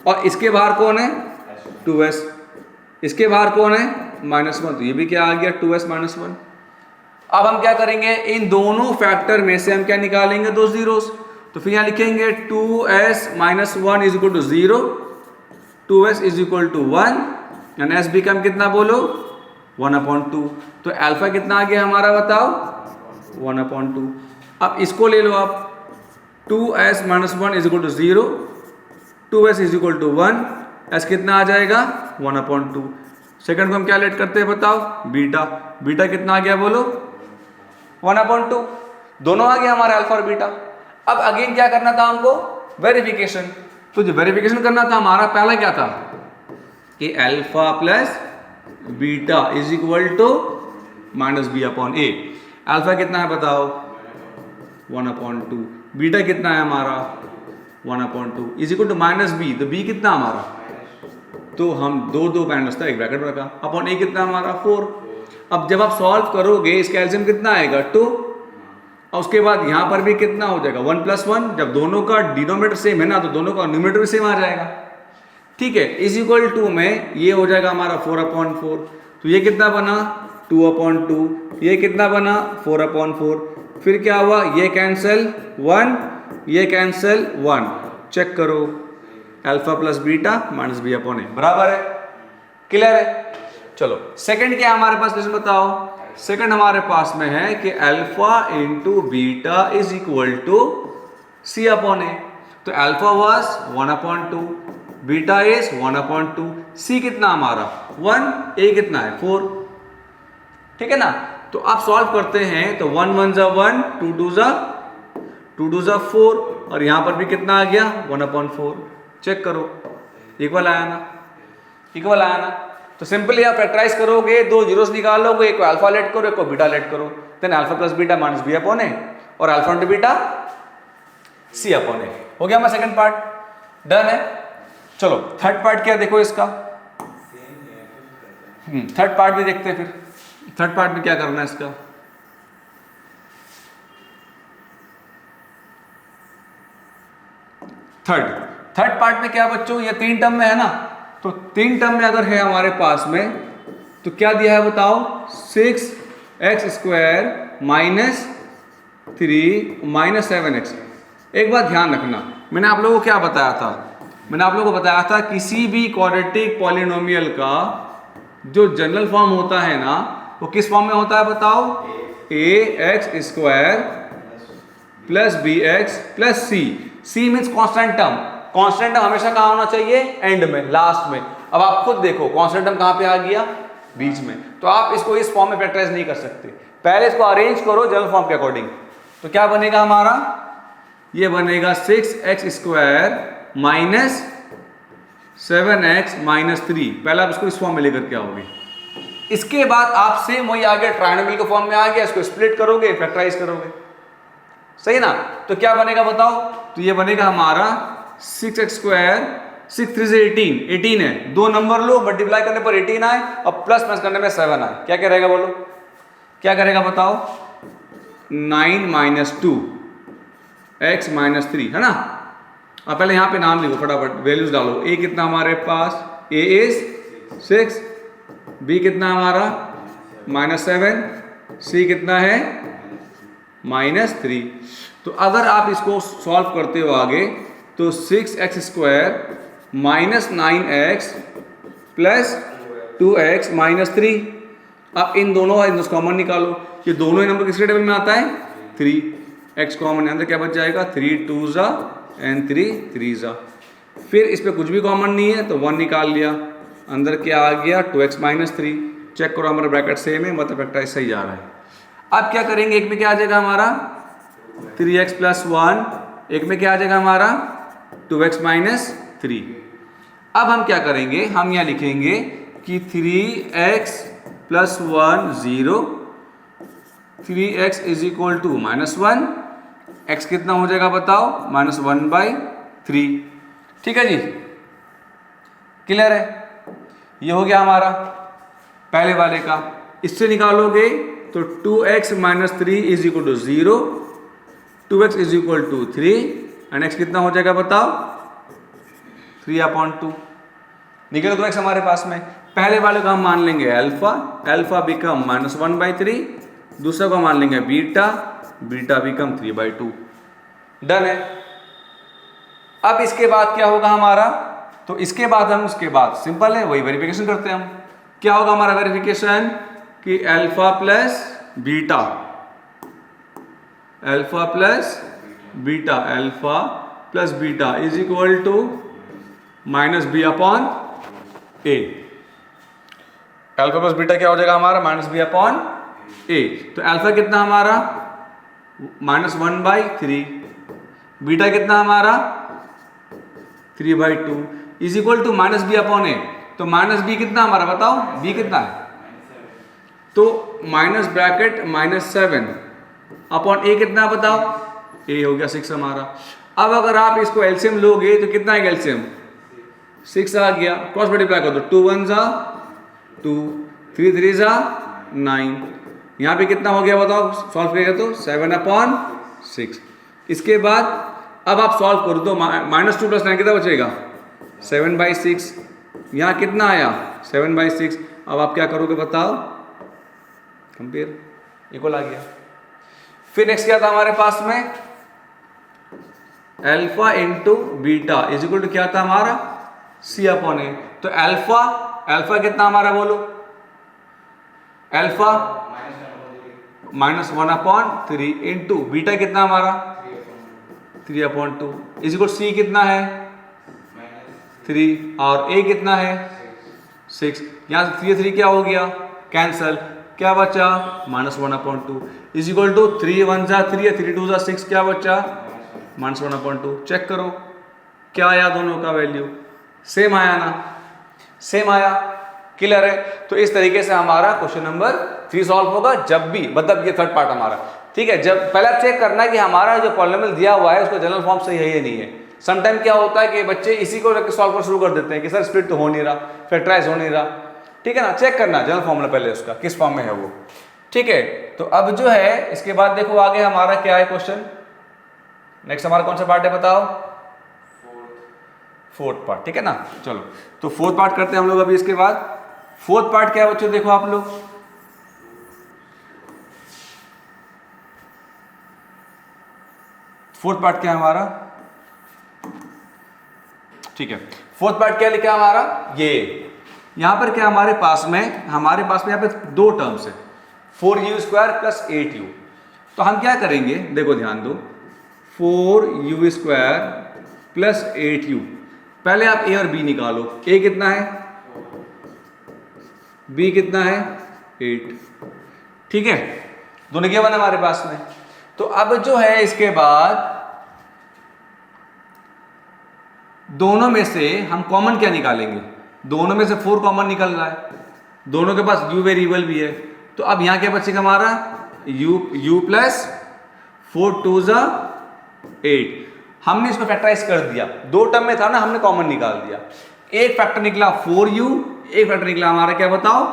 और इसके बाहर कौन है 2s, इसके बाहर कौन है -1, तो ये भी क्या आ गया 2s - 1। अब हम क्या करेंगे, इन दोनों फैक्टर में से हम क्या निकालेंगे दो जीरोस, तो फिर यहां लिखेंगे 2s - 1 is equal to 0, 2s is equal to 1 and s become कितना बोलो 1/2। तो अल्फा कितना आ गया हमारा बताओ 1/2। अब इसको ले लो आप 2s - 1 is equal to 0, 2s is equal to 1, s कितना आ जाएगा 1/2। सेकंड को हम क्या लेट करते हैं बताओ बीटा, बीटा कितना आ गया बोलो 1/2। दोनों आ गया हमारे अल्फा और बीटा। अब अगेन क्या करना था हमको वेरिफिकेशन। तो जो वेरिफिकेशन करना था हमारा पहला क्या था कि alpha plus beta is equal to -b/a। Alpha कितना है बताओ 1/2, बीटा कितना है हमारा 1/2 इज इक्वल टू -b। तो b कितना हमारा, तो हम दो माइनस था एक ब्रैकेट रखा, अपॉन a कितना हमारा 4। अब जब आप सॉल्व करोगे इसका एलसीएम कितना आएगा 2, और उसके बाद यहाँ पर भी कितना हो जाएगा 1 + 1। जब दोनों का डिनोमिनेटर सेम है ना तो दोनों का न्यूमरेटर भी सेम आ जाएगा। ठीक है, इज इक्वल टू में ये हो जाएगा हमारा 4/4। तो ये कितना बना 2/2, ये कितना बना 4/4। फिर क्या हुआ ये कैंसिल 1, ये कैंसिल 1। चेक करो alpha plus beta minus b/a बराबर है, क्लियर है। चलो सेकंड क्या है हमारे पास, लिस्ट बताओ। सेकंड हमारे पास में है कि alpha into beta is equal to c/a। तो alpha was 1/2, beta is 1/2, c कितना हमारा 1, a कितना है 4। ठीक है ना। तो आप सॉल्व करते हैं तो 1 × 1 = 1, 2 × 2 = 2 × 2 = 4, और यहां पर भी कितना आ गया 1/4। चेक करो इक्वल आया ना, इक्वल आया ना। तो सिंपली आप फैक्टराइज करोगे, दो जीरोस निकालोगे, एक को अल्फा लेट करो एक को बीटा लेट करो, then alpha plus beta minus b/a और अल्फा इंटू बीटा c/a। हो गया हमारा सेकंड पार्ट डन है। चलो थर्ड पार्ट क्या देखो इसका, थर्ड पार्ट भी देखते हैं। फिर थर्ड पार्ट में क्या करना है इसका, थर्ड पार्ट में क्या बच्चों, ये 3 टर्म में है ना। तो 3 टर्म में अगर है हमारे पास में तो क्या दिया है बताओ 6x² - 3 - 7x। एक बात ध्यान रखना, मैंने आप लोगों को क्या बताया था, मैंने आप लोगों को बताया था किसी भी क्वाड्रेटिक पॉलिनोमियल का जो जनरल फॉर्म होता है ना वो किस फॉर्म में होता है बताओ, ax² + bx + c। c means constant term, constant term हमेशा कहाँ होना चाहिए एंड में, लास्ट में। अब आप खुद देखो कांस्टेंट टर्म कहाँ पे आ गया बीच में, तो आप इसको इस फॉर्म में फैक्टराइज नहीं कर सकते। पहले इसको अरेंज करो जनरल फॉर्म के अकॉर्डिंग। तो क्या बनेगा हमारा, ये बनेगा 6x² - 7x - 3। पहले आप इसको इस फॉर्म में लेकर के आओगे, इसके बाद आप सेम वही आ गया ट्रायंगल के फॉर्म में आ गया, इसको स्प्लिट करोगे फैक्टराइज करोगे, सही ना। तो क्या बनेगा बताओ, तो ये बनेगा हमारा 6x², 6 × 3 = 18, 18 है, दो नंबर लो मल्टीप्लाई करने पर 18 आए और प्लस माइनस करने में 7 आए, क्या करेगा बोलो, क्या करेगा बताओ 9 - 2 x - 3 है ना। अब पहले यहाँ पे नाम लिखो फटाफट, वैल्यूज डालो। a कितना हमारे पास, a इज 6, b कितना हमारा -7, c कितना है -3। तो अगर आप इसको सॉल्व करते हो आगे तो 6x² - 9x + 2x - 3। अब इन दोनों कॉमन निकालो, ये दोनों ही नंबर किसके टेबल में आता है 3, x कॉमन, अंदर क्या बच जाएगा 3 × 2 = 3 × 3 = फिर इस पे कुछ भी कॉमन नहीं है तो 1 निकाल लिया, अंदर क्या आ गया 2x - 3। चेक करो हमारा ब्रैकेट सेम है, मतलब फैक्टराइज सही जा रहा है। अब क्या करेंगे, एक में क्या आ जाएगा हमारा 3x + 1, एक में क्या आ जाएगा हमारा 2x - 3। अब हम क्या करेंगे, हम यहाँ लिखेंगे कि 3x + 1 0, 3x = -1, x कितना हो जाएगा बताओ -1/3। ठीक है जी, क्लियर है। ये हो गया हमारा पहले वाले का। इससे निकालोगे तो 2x - 3 = 0, 2x = 3 एंड x कितना हो जाएगा बताओ 3/2। निकले 2x हमारे पास में। पहले वाले को हम मान लेंगे अल्फा, अल्फा बिकम -1/3, दूसरा को मान लेंगे बीटा, बीटा बिकम 3/2। डन है। अब इसके बाद क्या होगा हमारा, तो इसके बाद हम उसके बाद सिंपल है वही वेरिफिकेशन करते हैं हम। क्या होगा हमारा वेरिफिकेशन कि alpha plus beta, alpha plus beta, alpha plus beta is equal to minus B upon a. Alpha plus beta क्या हो जाएगा हमारा माइनस बी अपॉन ए। तो अल्फा कितना हमारा -1/3, बीटा कितना हमारा 3/2 is equal to minus B upon A. तो माइनस बी कितना हमारा बताओ, बी कितना है, तो माइनस ब्रैकेट -7 अपॉन ए कितना बताओ, ए हो गया 6 हमारा। अब अगर आप इसको एलसीएम लोगे तो कितना है एलसीएम, 6 आ गया। क्रॉस मल्टीप्लाई कर दो, 2 1 जा 2, 3 3 जा 9, यहाँ पे कितना हो गया बताओ, सॉल्व करेगा तो 7/6। इसके बाद अब आप सॉल्व कर दो, -2 + 9 कितना बचेगा 7/6, यहाँ कितना आया 7/6। अब आप क्या करोगे बताओ, कंपेयर, इक्वल आ गया। फिर नेक्स्ट क्या था हमारे पास में, alpha into beta is equal to क्या था हमारा सी अपॉन ए। तो अल्फा कितना हमारा बोलो, अल्फा -1/3 इंटू बीटा कितना हमारा 3/2 इज इक्वल सी कितना है 3 और ए कितना है 6। यहाँ से 3 क्या हो गया कैंसल, क्या बचा -1/2 इज इक्वल टू 3 1 जा 3 3 2 जा 6, क्या बचा -1/2। चेक करो क्या आया, दोनों का वैल्यू सेम आया ना, सेम आया, क्लियर है। तो इस तरीके से हमारा क्वेश्चन नंबर 3 सॉल्व होगा जब भी, मतलब ये थर्ड पार्ट हमारा, ठीक है। जब पहले चेक करना है कि हमारा जो पॉलिनोमियल दिया हुआ है उसका जनरल फॉर्म सही है या नहीं है। समटाइम क्या होता है कि बच्चे इसी को रख के सॉल्व करना शुरू कर देते हैं कि सर स्प्लिट तो हो नहीं रहा, फैक्टराइज हो नहीं रहा, ठीक है ना। चेक करना जनरल फॉर्मूला पहले उसका किस फॉर्म में है वो, ठीक है। तो अब जो है इसके बाद देखो आगे हमारा क्या है क्वेश्चन, नेक्स्ट हमारा कौन सा पार्ट है बताओ, फोर्थ पार्ट, ठीक है ना। चलो तो फोर्थ पार्ट करते हैं हम लोग अभी। इसके बाद फोर्थ पार्ट क्या है बच्चों, देखो आप लोग, फोर्थ पार्ट क्या है हमारा, ठीक है। फोर्थ पार्ट क्या लिखा है हमारा, ये यहां पर क्या हमारे पास में यहां पे 2 टर्म्स है 4u² + 8u। तो हम क्या करेंगे देखो ध्यान दो, 4u² + 8u। पहले आप a और b निकालो, a कितना है, b कितना है 8, ठीक है, दोनों गिवन हमारे पास में। तो अब जो है इसके बाद दोनों में से हम कॉमन क्या निकालेंगे, दोनों में से 4 कॉमन निकल रहा है, दोनों के पास u वेरिएबल भी है। तो अब यहां क्या बचेगा हमारा u + 4 2 जा 8। हमने इसको फैक्टराइज कर दिया, 2 टर्म में था ना, हमने कॉमन निकाल दिया। एक फैक्टर निकला 4u, एक फैक्टर निकला हमारा क्या बताओ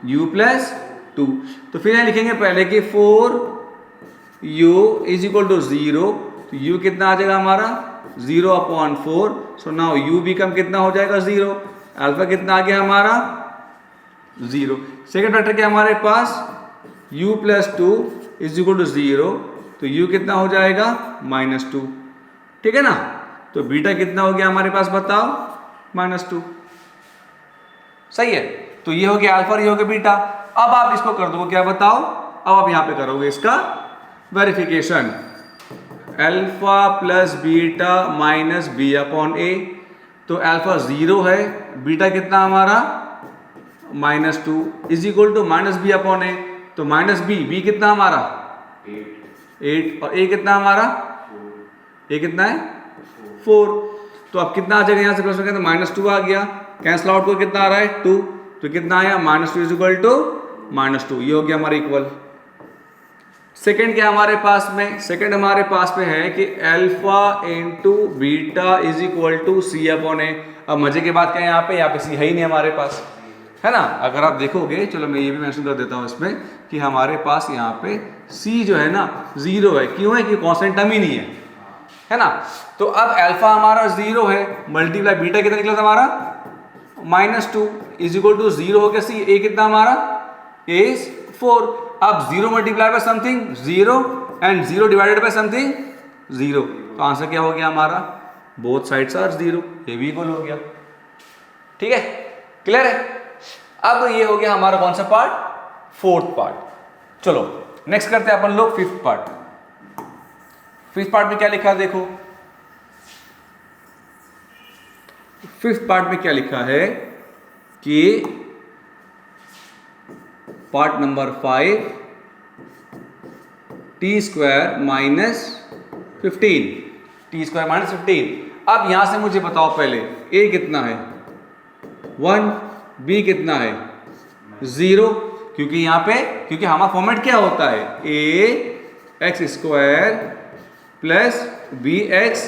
u + 2। तो फिर यहां लिखेंगे पहले कि 4u इज इक्वल टू 0, तो u कितना आ जाएगा हमारा 0/4। सो नाउ u बिकम कितना हो जाएगा 0, अल्फा कितना आ गया हमारा 0। सेकेंड फैक्टर क्या हमारे पास u + 2 इज इक्वल टू 0, तो u कितना हो जाएगा -2, ठीक है ना। तो बीटा कितना हो गया हमारे पास बताओ -2, सही है। तो ये हो गया अल्फा और ये हो गया बीटा। अब आप इसको कर दो क्या बताओ, अब आप यहां पे करोगे इसका verification, alpha plus beta minus b/a। तो अल्फा 0 है, बीटा कितना हमारा -2 इज इक्वल टू -b/a। तो -b कितना हमारा 8 और a कितना हमारा a कितना है 4। तो अब कितना आ जाएगा यहां से प्लस में, -2 आ गया, कैंसल आउट को कितना आ रहा है 2, तो कितना आया -2 इज इक्वल टू -2, ये हो गया हमारा इक्वल। सेकंड क्या हमारे पास में, सेकंड हमारे पास में है कि alpha into beta is equal to c/a। अब मजे की बात क्या है, यहाँ पे c है ही नहीं हमारे पास, है ना। अगर आप देखोगे, चलो मैं ये भी मेंशन कर देता हूँ इसमें कि हमारे पास यहाँ पे c जो है ना 0 है, क्यों है कि कांस्टेंट टर्म ही नहीं है ना। तो अब अल्फा हमारा 0 है, मल्टीप्लाई बीटा कितना निकला था हमारा -2 इज इक्वल टू 0 हो गया c, a कितना हमारा is 4। अब 0 multiply by something 0 and 0 divided by something 0, तो आंसर क्या हो गया हमारा बोथ साइड्स आर 0, ये भी इक्वल हो गया। ठीक है, क्लियर है। अब ये हो गया हमारा कौन सा पार्ट, फोर्थ पार्ट। चलो नेक्स्ट करते हैं अपन लोग फिफ्थ पार्ट। फिफ्थ पार्ट में क्या लिखा है देखो, फिफ्थ पार्ट में क्या लिखा है कि part number 5 T square minus 15, T square minus 15। अब यहां से मुझे बताओ पहले a कितना है 1, b कितना है 0, क्योंकि यहां पे क्योंकि हमारा फॉर्मेट क्या होता है a x square plus B x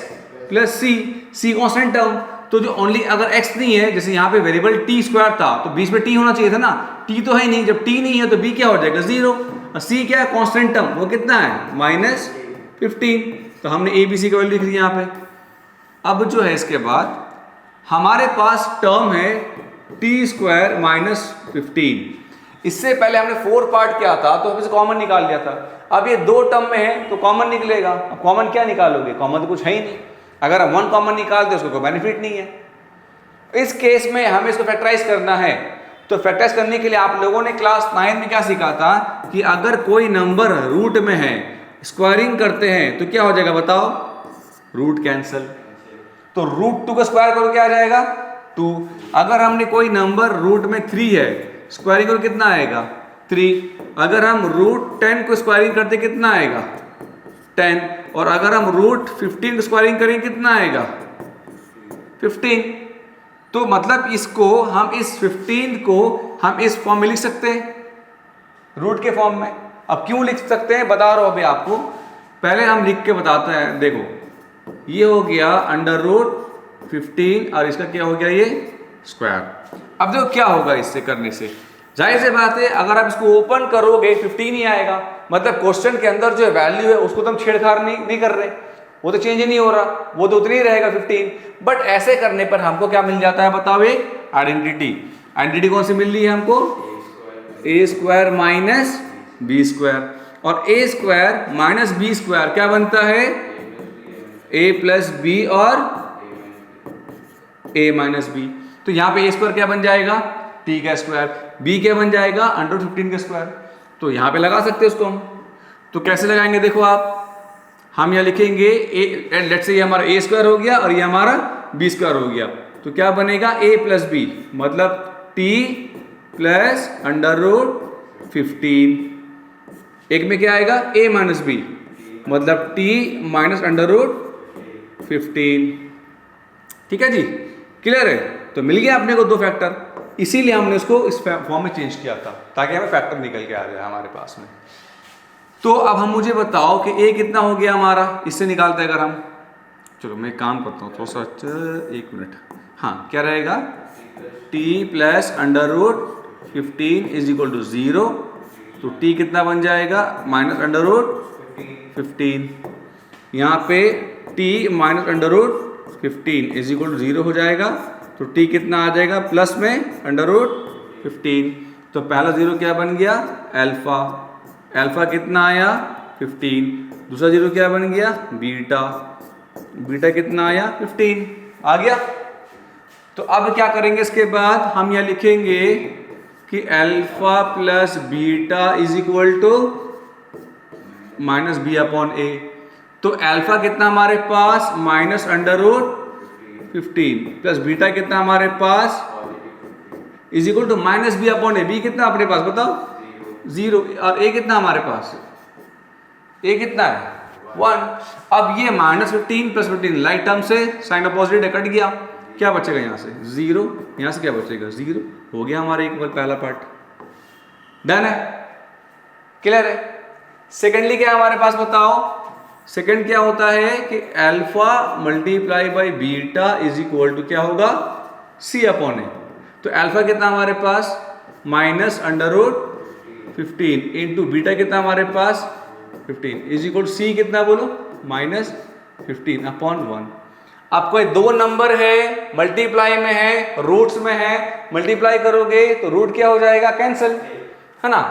plus c constant term. तो जो ओनली अगर x नहीं है, जैसे यहाँ पे वेरिएबल टी स्क्वायर था तो बीच में t होना चाहिए था ना, t तो है नहीं, जब t नहीं है तो b क्या हो जाएगा 0, और c क्या है कांस्टेंट टर्म, वो कितना है -15। तो हमने a b c की वैल्यू लिख दी यहाँ पे। अब जो है इसके बाद हमारे पास टर्म है टी स्क्वायर माइनस 15। इससे पहले हमने 4 पार्ट किया था तो हम इसे कॉमन निकाल लिया था। अब ये 2 टर्म में है तो कॉमन निकलेगा। अब कॉमन क्या निकालोगे, कॉमन तो कुछ है ही नहीं। अगर हम 1 कॉमन निकालते उसको कोई बेनिफिट नहीं है। इस केस में हमें इसको फैक्टराइज करना है। तो फैक्टराइज करने के लिए आप लोगों ने क्लास 9 में क्या सीखा था कि अगर कोई नंबर रूट में है, स्क्वायरिंग करते हैं तो क्या हो जाएगा बताओ, रूट कैंसिल। तो रूट 2 का स्क्वायर करो क्या आ जाएगा 2। अगर हमने कोई नंबर रूट में 3 है, स्क्वायरिंग करो कितना आएगा 3। अगर हम रूट 10 को स्क्वायरिंग करते कितना आएगा 10। और अगर हम रूट 15 को स्क्वायरिंग करेंगे कितना आएगा 15। तो मतलब इसको हम इस 15 को हम इस फॉर्म में लिख सकते हैं, रूट के फॉर्म में। अब क्यों लिख सकते हैं बता रहा हूं अभी आपको, पहले हम लिख के बताते हैं। देखो ये हो गया अंडर रूट 15 और इसका क्या हो गया ये स्क्वायर। अब देखो क्या होगा इससे करने से, जाहिर सी बात है अगर आप इसको ओपन करोगे 15 ही आएगा। मतलब क्वेश्चन के अंदर जो वैल्यू है उसको तो हम छेड़छाड़ नहीं कर रहे, वो तो चेंज ही नहीं हो रहा, वो तो उतनी ही रहेगा 15। बट ऐसे करने पर हमको क्या मिल जाता है बताओ, एक आइडेंटिटी कौन सी मिल रही है हमको, ए स्क्वायर माइनस बी स्क्वायर। और ए स्क्वायर माइनस बी स्क्वायर क्या बनता है ए प्लस बी और ए माइनस बी। तो यहां पे ए स्क्वायर क्या बन जाएगा टी का स्क्वायर, बी क्या बन जाएगा अंडर 15 का स्क्वायर। तो यहां पे लगा सकते हैं उसको हम। तो कैसे लगाएंगे देखो आप, हम यहां लिखेंगे ए, लेट्स से ये हमारा ए स्क्वायर हो गया और ये हमारा बी स्क्वायर हो गया। तो क्या बनेगा ए प्लस बी, मतलब टी प्लस अंडर रूट 15। एक में क्या आएगा ए माइनस बी, मतलब टी माइनस अंडर रूट 15। ठीक है जी, क्लियर है। तो मिल गया अपने को 2 फैक्टर, इसीलिए हमने उसको इस फॉर्म में चेंज किया था ताकि हमें फैक्टर निकल के आ जाए हमारे पास में। तो अब हम मुझे बताओ कि ए कितना हो गया हमारा, इससे निकालते हैं अगर हम। चलो मैं काम करता हूँ थोड़ा सा, अच्छा 1 मिनट। हाँ क्या रहेगा t plus under root 15 is equal to 0। तो टी कितना बन जाएगा माइनस अंडर रूट 15। यहाँ पे t minus under root 15 is equal to 0 हो जाएगा। तो टी कितना आ जाएगा प्लस में अंडर रूट 15। तो पहला 0 क्या बन गया अल्फा, अल्फा कितना आया 15। दूसरा 0 क्या बन गया बीटा, बीटा कितना आया 15 आ गया। तो अब क्या करेंगे इसके बाद हम यहाँ लिखेंगे कि alpha plus beta is equal to minus B upon A. तो अल्फा कितना हमारे पास minus under root 15 plus beta कितना हमारे पास is equal to minus B upon A. B कितना अपने पास बताओ 0 और ए कितना हमारे पास, ए कितना है 1। अब ये माइनस 15 प्लस 15 लाइट टर्म से साइन अपोजिट कट गया, क्या बचेगा यहाँ से 0, यहाँ से क्या बचेगा 0। हो गया हमारा एक बार पहला पार्ट डन है, क्लियर है। सेकेंडली क्या हमारे पास बताओ, सेकेंड क्या होता है कि alpha multiply by beta is equal to क्या होगा सी अपॉन ए। तो अल्फा कितना हमारे पास minus under root 15 into beta कितना हमारे पास 15 इज इक्वल टू सी कितना बोलो माइनस 15 अपॉन 1। अब कोई 2 नंबर है मल्टीप्लाई में है रूट्स में है, मल्टीप्लाई करोगे तो रूट क्या हो जाएगा कैंसिल, है ना।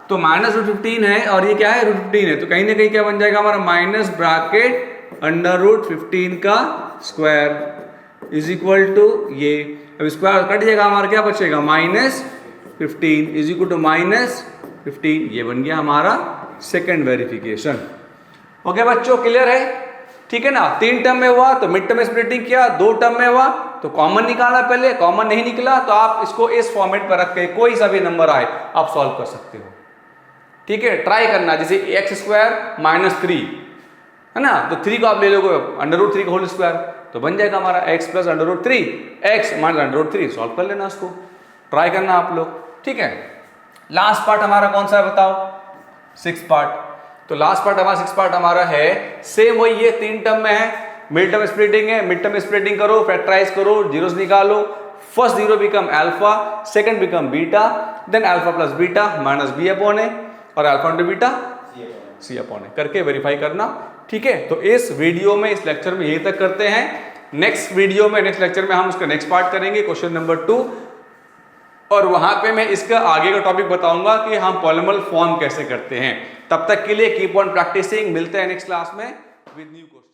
तो माइनस रूट 15 है और ये क्या है रूट 15 है, तो कहीं ना कहीं क्या बन जाएगा हमारा माइनस ब्रैकेट अंडर रूट 15 का स्क्वायर इज इक्वल टू ये। अब स्क्वायर कट जाएगा, हमारा क्या बचेगा -15 इज इक्वल टू -15। ये बन गया हमारा सेकंड वेरिफिकेशन। ओके बच्चों, क्लियर है? ठीक है ना। 3 टर्म में हुआ तो मिड टर्म स्प्लिटिंग किया, 2 टर्म में हुआ तो कॉमन निकाला, पहले कॉमन नहीं निकला तो आप इसको इस फॉर्मेट पर रख के कोई सा भी नंबर आए आप सॉल्व कर सकते हो। ठीक है, ट्राई करना। जैसे x² - 3 है ना, तो 3 को आप ले लोगे √3 का होल स्क्वायर तो बन जाएगा हमारा x + √3 x - √3। सॉल्व कर लेना उसको, ट्राई करना आप लोग। ठीक है, लास्ट पार्ट हमारा कौन सा है बताओ? 6 पार्ट। तो लास्ट पार्ट हमारा 6 पार्ट हमारा है सेम वही है, 3 टर्म में है, मिड टर्म स्प्लिटिंग है। मिड टर्म स्प्लिटिंग करो, फैक्टराइज करो, जीरोस निकालो। First zero become alpha, second become beta, then alpha plus beta minus B upon A और alpha into beta C upon A करके वेरीफाई करना। ठीक है, तो इस वीडियो में, इस लेक्चर में यही तक करते हैं। नेक्स्ट वीडियो में, नेक्स्ट लेक्चर में हम उसका नेक्स्ट पार्ट करेंगे, क्वेश्चन नंबर 2, और वहां पे मैं इसका आगे का टॉपिक बताऊंगा कि हम पॉलीमॉर्फल फॉर्म कैसे करते हैं। तब तक के लिए कीप ऑन प्रैक्टिसिंग। मिलते हैं नेक्स्ट क्लास में विद न्यू क्वेश्चन।